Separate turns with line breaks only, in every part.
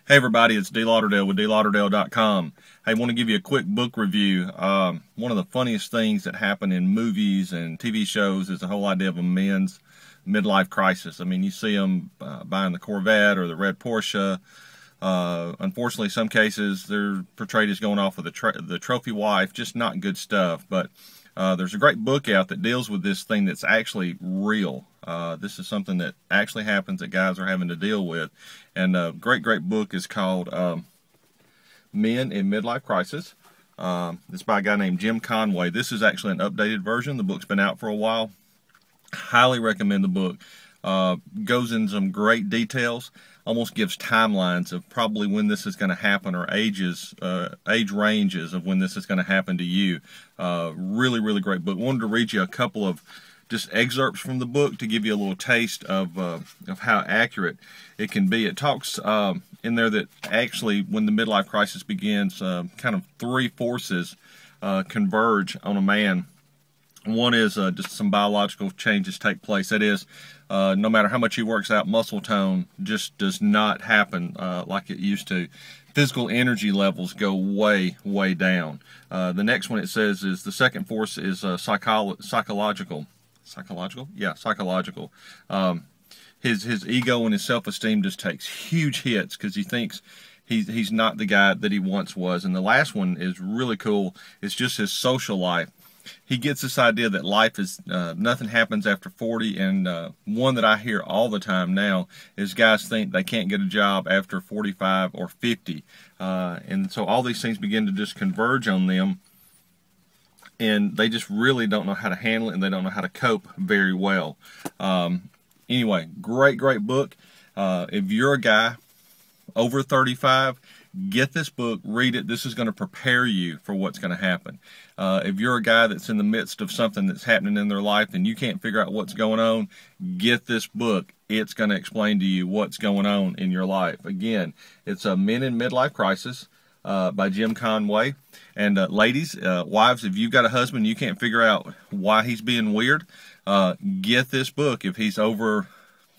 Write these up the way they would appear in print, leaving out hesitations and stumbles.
Hey everybody, it's D. Lauderdale with DLauderdale.com. Hey, I want to give you a quick book review. One of the funniest things that happen in movies and TV shows is the whole idea of a man's midlife crisis. I mean, you see them buying the Corvette or the red Porsche. Unfortunately, some cases they're portrayed as going off with the trophy wife, just not good stuff. But there's a great book out that deals with this thing that's actually real. This is something that actually happens that guys are having to deal with. And a great book is called Men in Midlife Crisis. It's by a guy named Jim Conway. This is actually an updated version. The book's been out for a while. Highly recommend the book. Goes in some great details, almost gives timelines of probably when this is going to happen, or age ranges of when this is going to happen to you. Really great book. Wanted to read you a couple of just excerpts from the book to give you a little taste of how accurate it can be. It talks in there that actually when the midlife crisis begins, kind of three forces converge on a man. One is just some biological changes take place. That is, no matter how much he works out, muscle tone just does not happen like it used to. Physical energy levels go way down. The next one, it says, is the second force is psychological. Psychological? Yeah, psychological. His ego and his self-esteem just takes huge hits because he thinks he's not the guy that he once was. And the last one is really cool. It's just his social life. He gets this idea that life is, nothing happens after 40, and one that I hear all the time now is guys think they can't get a job after 45 or 50. And so all these things begin to just converge on them, and they just really don't know how to handle it, and they don't know how to cope very well. Anyway, great book. If you're a guy over 35, get this book, read it. This is going to prepare you for what's going to happen. If you're a guy that's in the midst of something that's happening in their life and you can't figure out what's going on, get this book. It's going to explain to you what's going on in your life. Again, it's a Men in Midlife Crisis by Jim Conway. And ladies, wives, if you've got a husband and you can't figure out why he's being weird, get this book. If he's over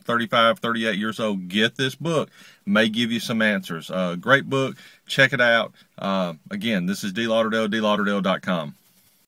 35, 38 years old, get this book. May give you some answers. Great book. Check it out. Again, this is D. Lauderdale, DLauderdale.com.